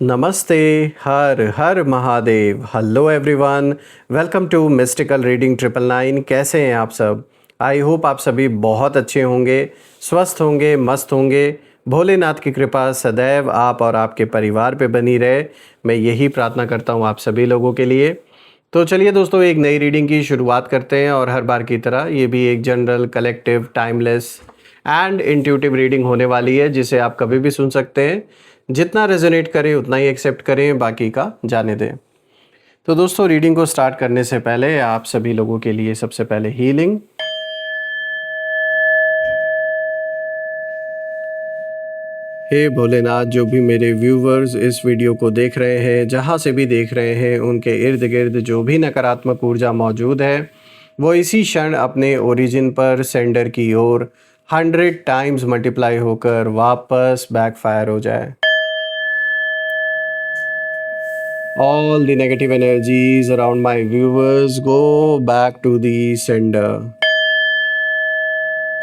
नमस्ते। Har Har Mahadev. Hello everyone, welcome to mystical reading 999। कैसे हैं आप सब? आई होप आप सभी बहुत अच्छे होंगे, स्वस्थ होंगे, मस्त होंगे। भोलेनाथ की कृपा सदैव आप और आपके परिवार पे बनी रहे, मैं यही प्रार्थना करता हूँ आप सभी लोगों के लिए। तो चलिए दोस्तों, एक नई रीडिंग की शुरुआत करते हैं और हर बार की तरह ये भी एक general, collective, timeless and intuitive reading होने वाली है, जिसे आप कभी भी सुन सकते हैं। जितना रेजोनेट करें उतना ही एक्सेप्ट करें, बाकी का जाने दें। तो दोस्तों, रीडिंग को स्टार्ट करने से पहले आप सभी लोगों के लिए सबसे पहले हीलिंग। हे भोलेनाथ, जो भी मेरे व्यूवर्स इस वीडियो को देख रहे हैं, जहाँ से भी देख रहे हैं, उनके इर्द गिर्द जो भी नकारात्मक ऊर्जा मौजूद है वो इसी क्षण अपने ओरिजिन पर सेंडर की ओर 100 टाइम्स मल्टीप्लाई होकर वापस बैकफायर हो जाए। All the negative energies around my viewers go back to the sender.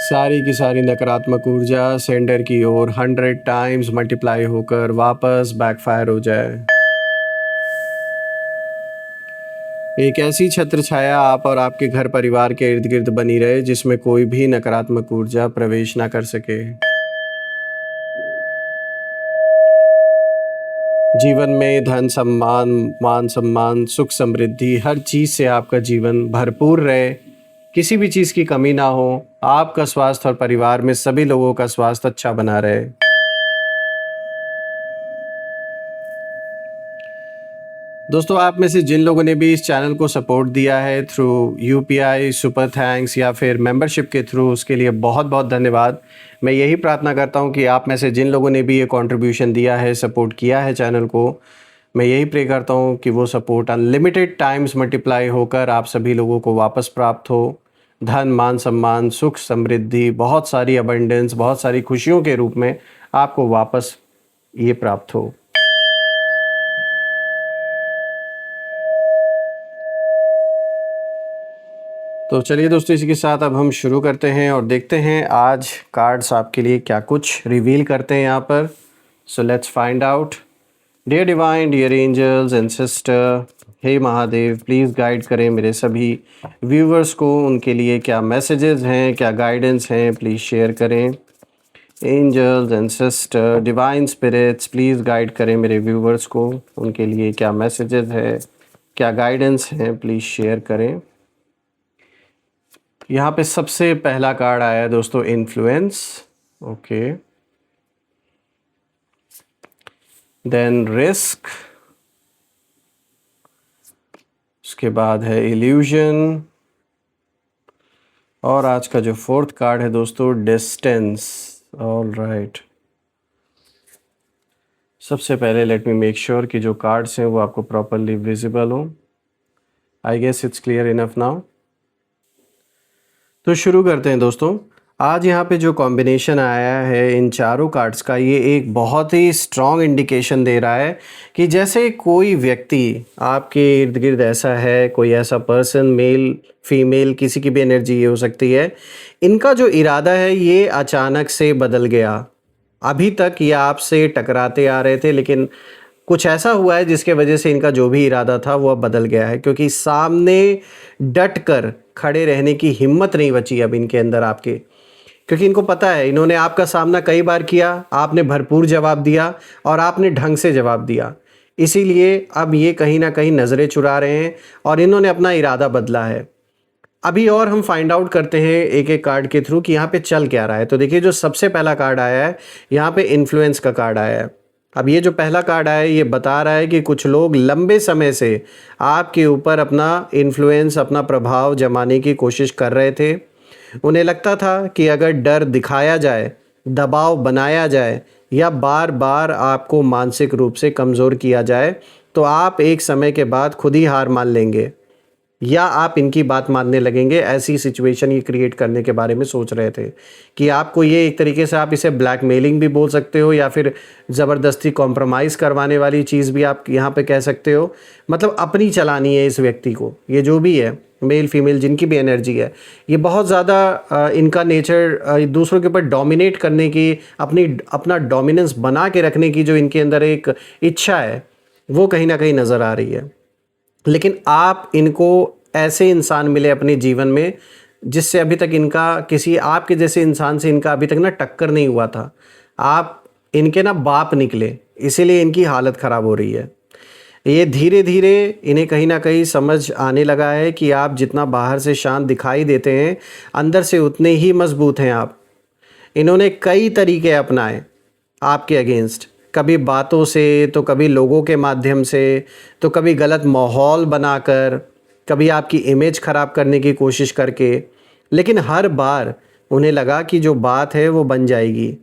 सारी की सारी नकारात्मक ऊर्जा सेंडर की ओर 100 टाइम्स मल्टीप्लाई होकर वापस बैकफायर हो जाए। एक ऐसी छत्र छाया आप और आपके घर परिवार के इर्द गिर्द बनी रहे, जिसमें कोई भी नकारात्मक ऊर्जा प्रवेश ना कर सके। जीवन में धन, सम्मान, मान सम्मान, सुख, समृद्धि, हर चीज़ से आपका जीवन भरपूर रहे, किसी भी चीज़ की कमी ना हो। आपका स्वास्थ्य और परिवार में सभी लोगों का स्वास्थ्य अच्छा बना रहे। दोस्तों, आप में से जिन लोगों ने भी इस चैनल को सपोर्ट दिया है थ्रू यूपीआई, सुपर थैंक्स या फिर मेंबरशिप के थ्रू, उसके लिए बहुत बहुत धन्यवाद। मैं यही प्रार्थना करता हूं कि आप में से जिन लोगों ने भी ये कंट्रीब्यूशन दिया है, सपोर्ट किया है चैनल को, मैं यही प्रे करता हूं कि वो सपोर्ट अनलिमिटेड टाइम्स मल्टीप्लाई होकर आप सभी लोगों को वापस प्राप्त हो। धन, मान सम्मान, सुख, समृद्धि, बहुत सारी अबंडेंस, बहुत सारी खुशियों के रूप में आपको वापस ये प्राप्त हो। तो चलिए दोस्तों, इसी के साथ अब हम शुरू करते हैं और देखते हैं आज कार्ड्स आपके लिए क्या कुछ रिवील करते हैं यहाँ पर। So let's find out. Dear divine, dear angels and sister, हे महादेव, प्लीज़ गाइड करें मेरे सभी व्यूवर्स को। उनके लिए क्या मैसेजेस हैं, क्या गाइडेंस हैं, प्लीज़ शेयर करें। Angels and sister, divine spirits, please guide करें मेरे व्यूवर्स को। उनके लिए क्या मैसेजेस है, क्या गाइडेंस हैं, प्लीज़ शेयर करें। यहाँ पे सबसे पहला कार्ड आया है दोस्तों, इन्फ्लुएंस। ओके, देन रिस्क, उसके बाद है इल्यूजन, और आज का जो फोर्थ कार्ड है दोस्तों, डिस्टेंस। ऑल राइट, सबसे पहले लेट मी मेक श्योर कि जो कार्ड्स हैं वो आपको प्रॉपरली विजिबल हो। I guess it's clear enough now. तो शुरू करते हैं दोस्तों। आज यहाँ पे जो कॉम्बिनेशन आया है इन चारों कार्ड्स का, ये एक बहुत ही स्ट्रॉन्ग इंडिकेशन दे रहा है कि जैसे कोई व्यक्ति आपके इर्द गिर्द ऐसा है, कोई ऐसा पर्सन, मेल फीमेल, किसी की भी एनर्जी ये हो सकती है, इनका जो इरादा है ये अचानक से बदल गया। अभी तक ये आपसे टकराते आ रहे थे, लेकिन कुछ ऐसा हुआ है जिसके वजह से इनका जो भी इरादा था वो अब बदल गया है, क्योंकि सामने डट कर खड़े रहने की हिम्मत नहीं बची अब इनके अंदर आपके। क्योंकि इनको पता है, इन्होंने आपका सामना कई बार किया, आपने भरपूर जवाब दिया और आपने ढंग से जवाब दिया। इसीलिए अब ये कहीं ना कहीं नज़रें चुरा रहे हैं और इन्होंने अपना इरादा बदला है। अभी और हम फाइंड आउट करते हैं एक एक कार्ड के थ्रू कि यहाँ पे चल क्या रहा है। तो देखिए, जो सबसे पहला कार्ड आया है यहाँ पे इन्फ्लुएंस का कार्ड आया है। अब ये जो पहला कार्ड आया है ये बता रहा है कि कुछ लोग लंबे समय से आपके ऊपर अपना इन्फ्लुएंस, अपना प्रभाव जमाने की कोशिश कर रहे थे। उन्हें लगता था कि अगर डर दिखाया जाए, दबाव बनाया जाए या बार बार आपको मानसिक रूप से कमज़ोर किया जाए, तो आप एक समय के बाद खुद ही हार मान लेंगे या आप इनकी बात मानने लगेंगे। ऐसी सिचुएशन ये क्रिएट करने के बारे में सोच रहे थे कि आपको ये, एक तरीके से आप इसे ब्लैकमेलिंग भी बोल सकते हो या फिर ज़बरदस्ती कॉम्प्रोमाइज़ करवाने वाली चीज़ भी आप यहाँ पे कह सकते हो। मतलब अपनी चलानी है इस व्यक्ति को, ये जो भी है मेल फीमेल जिनकी भी एनर्जी है, ये बहुत ज़्यादा इनका नेचर दूसरों के ऊपर डोमिनेट करने की, अपना डोमिनेंस बना के रखने की जो इनके अंदर एक इच्छा है, वो कहीं ना कहीं नज़र आ रही है। लेकिन आप इनको ऐसे इंसान मिले अपने जीवन में जिससे अभी तक इनका किसी आपके जैसे इंसान से इनका अभी तक ना टक्कर नहीं हुआ था। आप इनके ना बाप निकले, इसीलिए इनकी हालत ख़राब हो रही है। ये धीरे धीरे इन्हें कहीं ना कहीं समझ आने लगा है कि आप जितना बाहर से शांत दिखाई देते हैं, अंदर से उतने ही मजबूत हैं आप। इन्होंने कई तरीके अपनाए आपके अगेंस्ट, कभी बातों से, तो कभी लोगों के माध्यम से, तो कभी गलत माहौल बनाकर, कभी आपकी इमेज ख़राब करने की कोशिश करके। लेकिन हर बार उन्हें लगा कि जो बात है वो बन जाएगी।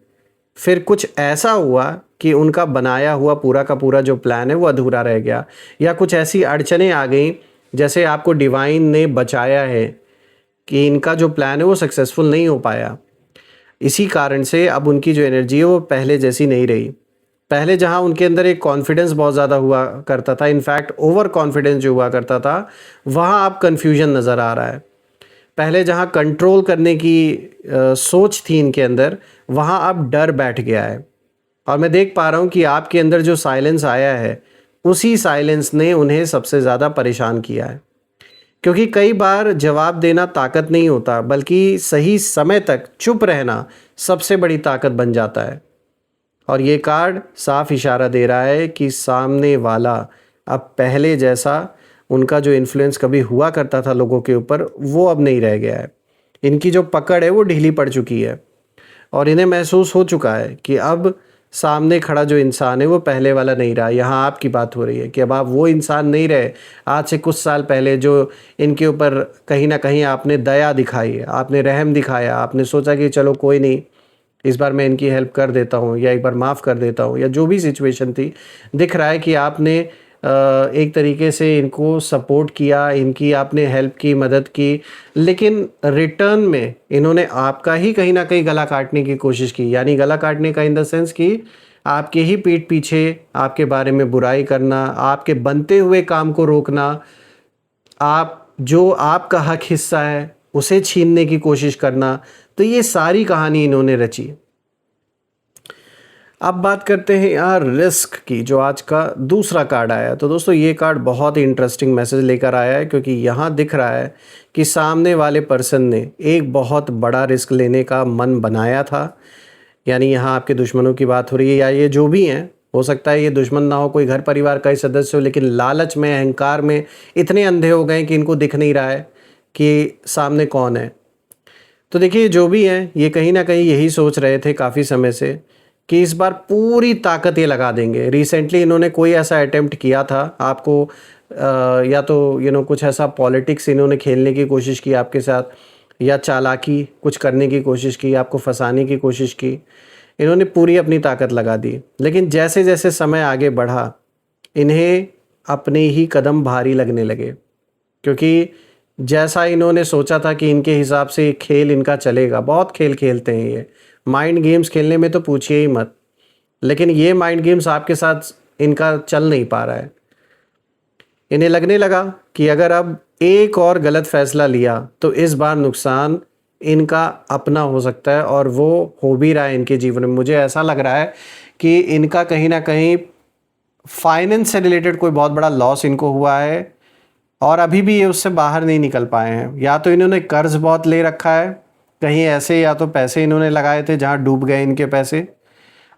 फिर कुछ ऐसा हुआ कि उनका बनाया हुआ पूरा का पूरा जो प्लान है वो अधूरा रह गया, या कुछ ऐसी अड़चनें आ गई जैसे आपको डिवाइन ने बचाया है कि इनका जो प्लान है वो सक्सेसफुल नहीं हो पाया। इसी कारण से अब उनकी जो एनर्जी है वो पहले जैसी नहीं रही। पहले जहाँ उनके अंदर एक कॉन्फिडेंस बहुत ज़्यादा हुआ करता था, इनफैक्ट ओवर कॉन्फिडेंस जो हुआ करता था, वहाँ अब कन्फ्यूजन नज़र आ रहा है। पहले जहाँ कंट्रोल करने की सोच थी इनके अंदर, वहाँ अब डर बैठ गया है। और मैं देख पा रहा हूँ कि आपके अंदर जो साइलेंस आया है, उसी साइलेंस ने उन्हें सबसे ज़्यादा परेशान किया है। क्योंकि कई बार जवाब देना ताकत नहीं होता, बल्कि सही समय तक चुप रहना सबसे बड़ी ताकत बन जाता है। और ये कार्ड साफ इशारा दे रहा है कि सामने वाला अब पहले जैसा, उनका जो इन्फ्लुएंस कभी हुआ करता था लोगों के ऊपर, वो अब नहीं रह गया है। इनकी जो पकड़ है वो ढीली पड़ चुकी है और इन्हें महसूस हो चुका है कि अब सामने खड़ा जो इंसान है वो पहले वाला नहीं रहा। यहाँ आपकी बात हो रही है कि अब आप वो इंसान नहीं रहे। आज से कुछ साल पहले जो इनके ऊपर कहीं ना कहीं आपने दया दिखाई, आपने रहम दिखाया, आपने सोचा कि चलो कोई नहीं, इस बार मैं इनकी हेल्प कर देता हूँ या एक बार माफ़ कर देता हूँ, या जो भी सिचुएशन थी, दिख रहा है कि आपने एक तरीके से इनको सपोर्ट किया, इनकी आपने हेल्प की, मदद की। लेकिन रिटर्न में इन्होंने आपका ही कहीं ना कहीं गला काटने की कोशिश की। यानी गला काटने का इन द सेंस कि आपके ही पीठ पीछे आपके बारे में बुराई करना, आपके बनते हुए काम को रोकना, आप जो आपका हक हिस्सा है उसे छीनने की कोशिश करना। तो ये सारी कहानी इन्होंने रची। अब बात करते हैं यार रिस्क की, जो आज का दूसरा कार्ड आया। तो दोस्तों ये कार्ड बहुत ही इंटरेस्टिंग मैसेज लेकर आया है, क्योंकि यहाँ दिख रहा है कि सामने वाले पर्सन ने एक बहुत बड़ा रिस्क लेने का मन बनाया था। यानी यहाँ आपके दुश्मनों की बात हो रही है, या ये जो भी हैं, हो सकता है ये दुश्मन ना हो, कोई घर परिवार का ही सदस्य हो, लेकिन लालच में, अहंकार में इतने अंधे हो गए कि इनको दिख नहीं रहा है कि सामने कौन है। तो देखिए जो भी हैं, ये कहीं ना कहीं यही सोच रहे थे काफ़ी समय से कि इस बार पूरी ताकत ये लगा देंगे। रिसेंटली इन्होंने कोई ऐसा अटेम्प्ट किया था आपको, या तो कुछ ऐसा पॉलिटिक्स इन्होंने खेलने की कोशिश की आपके साथ, या चालाकी कुछ करने की कोशिश की, आपको फंसाने की कोशिश की। इन्होंने पूरी अपनी ताकत लगा दी। लेकिन जैसे जैसे समय आगे बढ़ा, इन्हें अपने ही कदम भारी लगने लगे, क्योंकि जैसा इन्होंने सोचा था कि इनके हिसाब से खेल इनका चलेगा, बहुत खेल खेलते हैं ये, माइंड गेम्स खेलने में तो पूछिए ही मत। लेकिन ये माइंड गेम्स आपके साथ इनका चल नहीं पा रहा है। इन्हें लगने लगा कि अगर अब एक और गलत फैसला लिया तो इस बार नुकसान इनका अपना हो सकता है, और वो हो भी रहा है इनके जीवन में। मुझे ऐसा लग रहा है कि इनका कहीं ना कहीं फाइनेंस से रिलेटेड कोई बहुत बड़ा लॉस इनको हुआ है, और अभी भी ये उससे बाहर नहीं निकल पाए हैं। या तो इन्होंने कर्ज बहुत ले रखा है कहीं ऐसे, या तो पैसे इन्होंने लगाए थे जहाँ डूब गए इनके पैसे,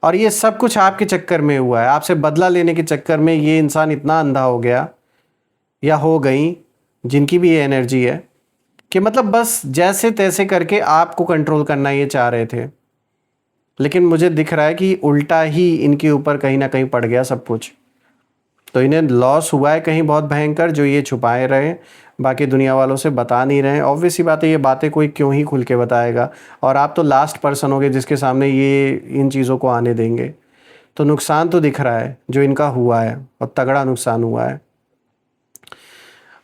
और ये सब कुछ आपके चक्कर में हुआ है। आपसे बदला लेने के चक्कर में ये इंसान इतना अंधा हो गया, या हो गई, जिनकी भी ये एनर्जी है, कि मतलब बस जैसे तैसे करके आपको कंट्रोल करना ये चाह रहे थे। लेकिन मुझे दिख रहा है कि उल्टा ही इनके ऊपर कहीं ना कहीं पड़ गया सब कुछ। तो इन्हें लॉस हुआ है कहीं बहुत भयंकर, जो ये छुपाए रहे, बाकी दुनिया वालों से बता नहीं रहे। ऑब्वियस सी बात है, ये बातें कोई क्यों ही खुल के बताएगा, और आप तो लास्ट पर्सन होगे जिसके सामने ये इन चीज़ों को आने देंगे। तो नुकसान तो दिख रहा है जो इनका हुआ है, और तगड़ा नुकसान हुआ है।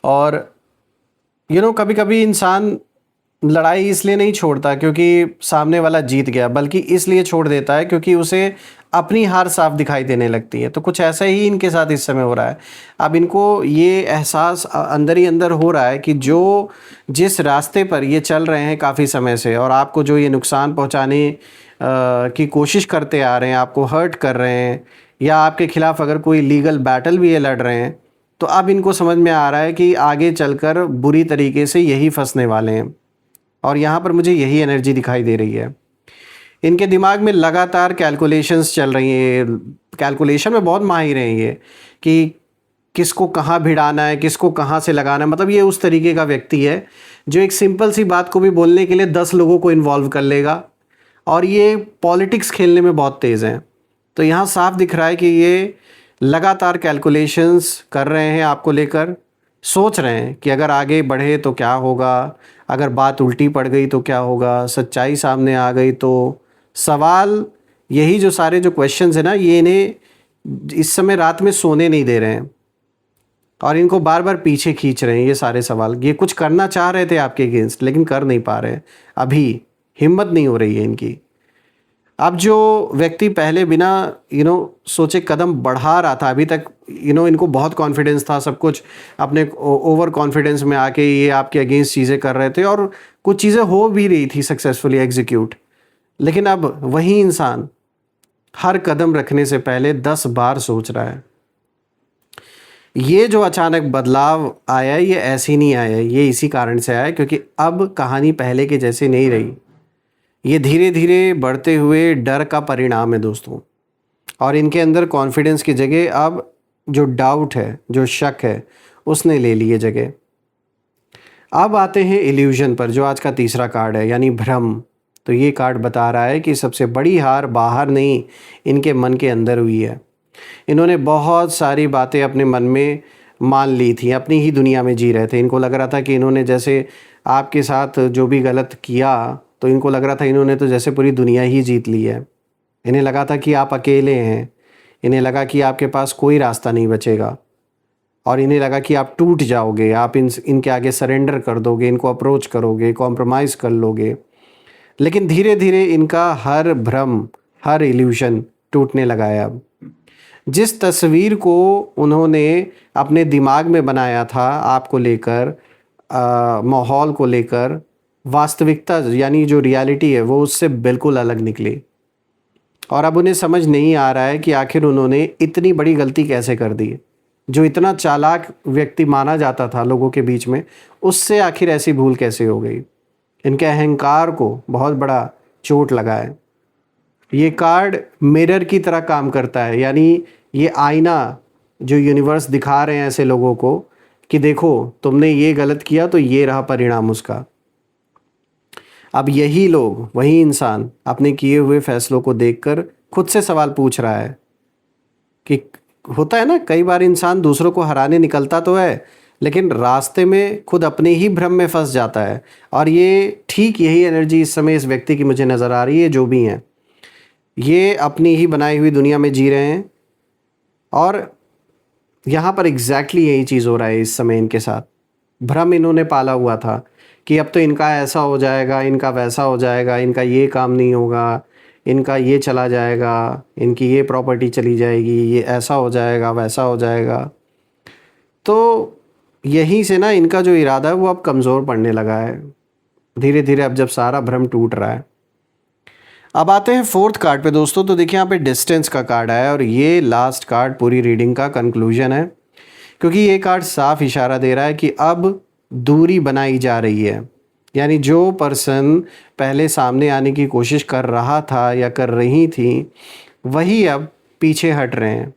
और कभी कभी इंसान लड़ाई इसलिए नहीं छोड़ता क्योंकि सामने वाला जीत गया, बल्कि इसलिए छोड़ देता है क्योंकि उसे अपनी हार साफ दिखाई देने लगती है। तो कुछ ऐसा ही इनके साथ इस समय हो रहा है। अब इनको ये एहसास अंदर ही अंदर हो रहा है कि जो जिस रास्ते पर ये चल रहे हैं काफ़ी समय से, और आपको जो ये नुकसान पहुंचाने की कोशिश करते आ रहे हैं, आपको हर्ट कर रहे हैं, या आपके खिलाफ़ अगर कोई लीगल बैटल भी ये लड़ रहे हैं, तो अब इनको समझ में आ रहा है कि आगे चलकर बुरी तरीके से यही फंसने वाले हैं। और यहाँ पर मुझे यही एनर्जी दिखाई दे रही है। इनके दिमाग में लगातार कैलकुलेशंस चल रही हैं। कैलकुलेशन में बहुत माहिर हैं ये, कि किसको कहाँ भिड़ाना है, किसको कहाँ से लगाना है। मतलब ये उस तरीके का व्यक्ति है जो एक सिंपल सी बात को भी बोलने के लिए 10 लोगों को इन्वॉल्व कर लेगा, और ये पॉलिटिक्स खेलने में बहुत तेज़ हैं। तो यहाँ साफ दिख रहा है कि ये लगातार कैलकुलेशंस कर रहे हैं आपको लेकर, सोच रहे हैं कि अगर आगे बढ़े तो क्या होगा, अगर बात उल्टी पड़ गई तो क्या होगा, सच्चाई सामने आ गई तो। सवाल यही जो सारे जो क्वेश्चंस हैं ना, ये इन्हें इस समय रात में सोने नहीं दे रहे हैं, और इनको बार बार पीछे खींच रहे हैं ये सारे सवाल। ये कुछ करना चाह रहे थे आपके अगेंस्ट, लेकिन कर नहीं पा रहे, अभी हिम्मत नहीं हो रही है इनकी। अब जो व्यक्ति पहले बिना सोचे कदम बढ़ा रहा था, अभी तक इनको बहुत कॉन्फिडेंस था, सब कुछ अपने ओवर कॉन्फिडेंस में आके ये आपके अगेंस्ट चीज़ें कर रहे थे, और कुछ चीज़ें हो भी रही थी सक्सेसफुली एग्जीक्यूट। लेकिन अब वही इंसान हर कदम रखने से पहले 10 बार सोच रहा है। ये जो अचानक बदलाव आया है, ये ऐसे ही नहीं आया है, ये इसी कारण से आया है क्योंकि अब कहानी पहले के जैसी नहीं रही। ये धीरे धीरे बढ़ते हुए डर का परिणाम है दोस्तों, और इनके अंदर कॉन्फिडेंस की जगह अब जो डाउट है, जो शक है, उसने ले ली है जगह। अब आते हैं इल्यूजन पर, जो आज का तीसरा कार्ड है, यानी भ्रम। तो ये कार्ड बता रहा है कि सबसे बड़ी हार बाहर नहीं, इनके मन के अंदर हुई है। इन्होंने बहुत सारी बातें अपने मन में मान ली थी, अपनी ही दुनिया में जी रहे थे। इनको लग रहा था कि इन्होंने जैसे आपके साथ जो भी गलत किया, तो इनको लग रहा था इन्होंने तो जैसे पूरी दुनिया ही जीत ली है। इन्हें लगा था कि आप अकेले हैं, इन्हें लगा कि आपके पास कोई रास्ता नहीं बचेगा, और इन्हें लगा कि आप टूट जाओगे, आप इनके आगे सरेंडर कर दोगे, इनको अप्रोच करोगे, कॉम्प्रोमाइज़ कर लोगे। लेकिन धीरे धीरे इनका हर भ्रम, हर इल्यूशन टूटने लगा है। अब जिस तस्वीर को उन्होंने अपने दिमाग में बनाया था आपको लेकर, माहौल को लेकर, वास्तविकता यानी जो रियलिटी है वो उससे बिल्कुल अलग निकली। और अब उन्हें समझ नहीं आ रहा है कि आखिर उन्होंने इतनी बड़ी गलती कैसे कर दी। जो इतना चालाक व्यक्ति माना जाता था लोगों के बीच में, उससे आखिर ऐसी भूल कैसे हो गई। इनके अहंकार को बहुत बड़ा चोट लगा है। ये कार्ड मिरर की तरह काम करता है, यानी ये आईना जो यूनिवर्स दिखा रहे हैं ऐसे लोगों को कि देखो तुमने ये गलत किया तो ये रहा परिणाम उसका। अब यही लोग, वही इंसान अपने किए हुए फैसलों को देखकर खुद से सवाल पूछ रहा है कि होता है ना, कई बार इंसान दूसरों को हराने निकलता तो है, लेकिन रास्ते में खुद अपने ही भ्रम में फंस जाता है। और ये ठीक यही एनर्जी इस समय इस व्यक्ति की मुझे नज़र आ रही है। जो भी हैं ये अपनी ही बनाई हुई दुनिया में जी रहे हैं, और यहाँ पर एग्जैक्टली यही चीज़ हो रहा है इस समय इनके साथ। भ्रम इन्होंने पाला हुआ था कि अब तो इनका ऐसा हो जाएगा, इनका वैसा हो जाएगा, इनका ये काम नहीं होगा, इनका ये चला जाएगा, इनकी ये प्रॉपर्टी चली जाएगी, ये ऐसा हो जाएगा, वैसा हो जाएगा। तो यहीं से ना इनका जो इरादा है वो अब कमज़ोर पड़ने लगा है धीरे धीरे, अब जब सारा भ्रम टूट रहा है। अब आते हैं फोर्थ कार्ड पे दोस्तों। तो देखिए यहाँ पे डिस्टेंस का कार्ड आया, और ये लास्ट कार्ड पूरी रीडिंग का कंक्लूजन है, क्योंकि ये कार्ड साफ इशारा दे रहा है कि अब दूरी बनाई जा रही है। यानी जो पर्सन पहले सामने आने की कोशिश कर रहा था या कर रही थी, वही अब पीछे हट रहे हैं।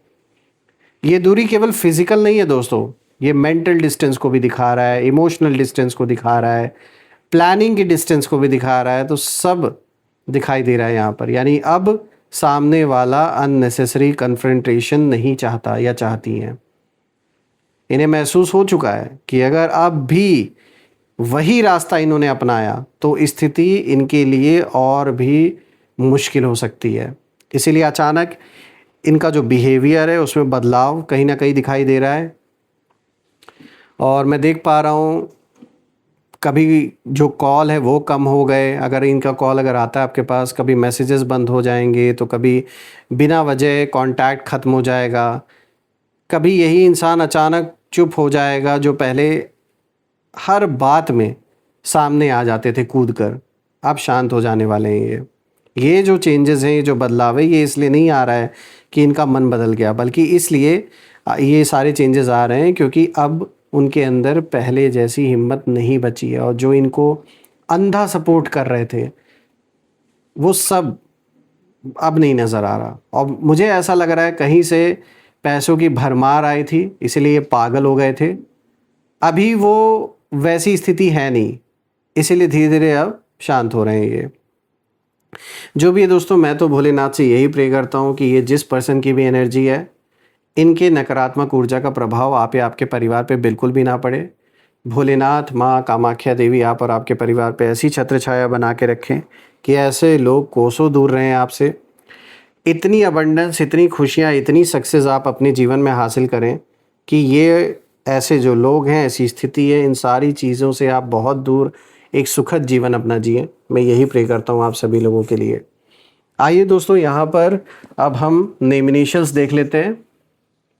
ये दूरी केवल फिजिकल नहीं है दोस्तों, ये मेंटल डिस्टेंस को भी दिखा रहा है, इमोशनल डिस्टेंस को दिखा रहा है, प्लानिंग की डिस्टेंस को भी दिखा रहा है। तो सब दिखाई दे रहा है यहाँ पर। यानी अब सामने वाला अननेसेसरी कन्फ्रंटेशन नहीं चाहता या चाहती हैं। इन्हें महसूस हो चुका है कि अगर अब भी वही रास्ता इन्होंने अपनाया तो स्थिति इनके लिए और भी मुश्किल हो सकती है। इसीलिए अचानक इनका जो बिहेवियर है उसमें बदलाव कहीं ना कहीं दिखाई दे रहा है। और मैं देख पा रहा हूँ कभी जो कॉल है वो कम हो गए, अगर इनका कॉल अगर आता है आपके पास, कभी मैसेजेस बंद हो जाएंगे, तो कभी बिना वजह कांटेक्ट ख़त्म हो जाएगा, कभी यही इंसान अचानक चुप हो जाएगा जो पहले हर बात में सामने आ जाते थे कूद कर, अब शांत हो जाने वाले हैं। ये जो चेंजेस हैं, ये जो बदलाव है, ये इसलिए नहीं आ रहा है कि इनका मन बदल गया, बल्कि इसलिए ये सारे चेंजेस आ रहे हैं क्योंकि अब उनके अंदर पहले जैसी हिम्मत नहीं बची है, और जो इनको अंधा सपोर्ट कर रहे थे वो सब अब नहीं नज़र आ रहा। और मुझे ऐसा लग रहा है कहीं से पैसों की भरमार आई थी, इसलिए ये पागल हो गए थे। अभी वो वैसी स्थिति है नहीं, इसीलिए धीरे धीरे अब शांत हो रहे हैं ये। जो भी है दोस्तों, मैं तो भोलेनाथ से यही प्रे करता हूँ कि ये जिस पर्सन की भी एनर्जी है, इनके नकारात्मक ऊर्जा का प्रभाव आप या आपके परिवार पे बिल्कुल भी ना पड़े। भोलेनाथ, माँ कामाख्या देवी आप और आपके परिवार पे ऐसी छत्र छाया बना के रखें कि ऐसे लोग कोसों दूर रहें आपसे। इतनी अबंडेंस, इतनी खुशियाँ, इतनी सक्सेस आप अपने जीवन में हासिल करें कि ये ऐसे जो लोग हैं, ऐसी स्थिति है, इन सारी चीज़ों से आप बहुत दूर एक सुखद जीवन अपना जिएं। मैं यही प्रे करता हूँ आप सभी लोगों के लिए। आइए दोस्तों, यहाँ पर अब हम नेम इनिशियल्स देख लेते हैं।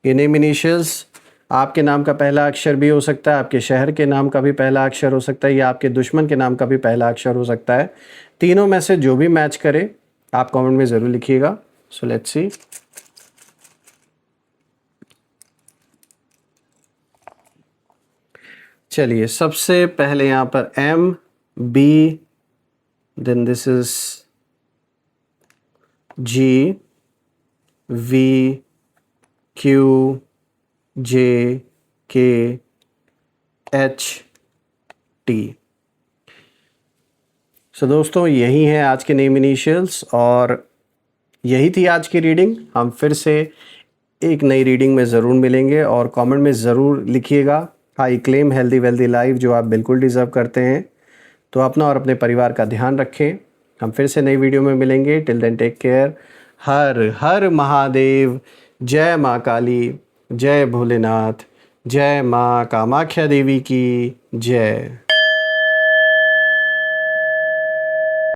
ये नेम इनिशियल्स आपके नाम का पहला अक्षर भी हो सकता है, आपके शहर के नाम का भी पहला अक्षर हो सकता है, या आपके दुश्मन के नाम का भी पहला अक्षर हो सकता है। तीनों में से जो भी मैच करे आप कमेंट में ज़रूर लिखिएगा। So let's see. चलिए, सबसे पहले यहाँ पर M, B, then this is G, V, Q, J, K, H, T। सो दोस्तों, यही है आज के नेम इनिशियल्स और यही थी आज की रीडिंग। हम फिर से एक नई रीडिंग में ज़रूर मिलेंगे, और कमेंट में ज़रूर लिखिएगा I claim healthy wealthy life, जो आप बिल्कुल डिज़र्व करते हैं। तो अपना और अपने परिवार का ध्यान रखें। हम फिर से नई वीडियो में मिलेंगे। Till then take care. Har Har Mahadev. जय माँ काली, जय भोलेनाथ, जय माँ कामाख्या देवी की जय।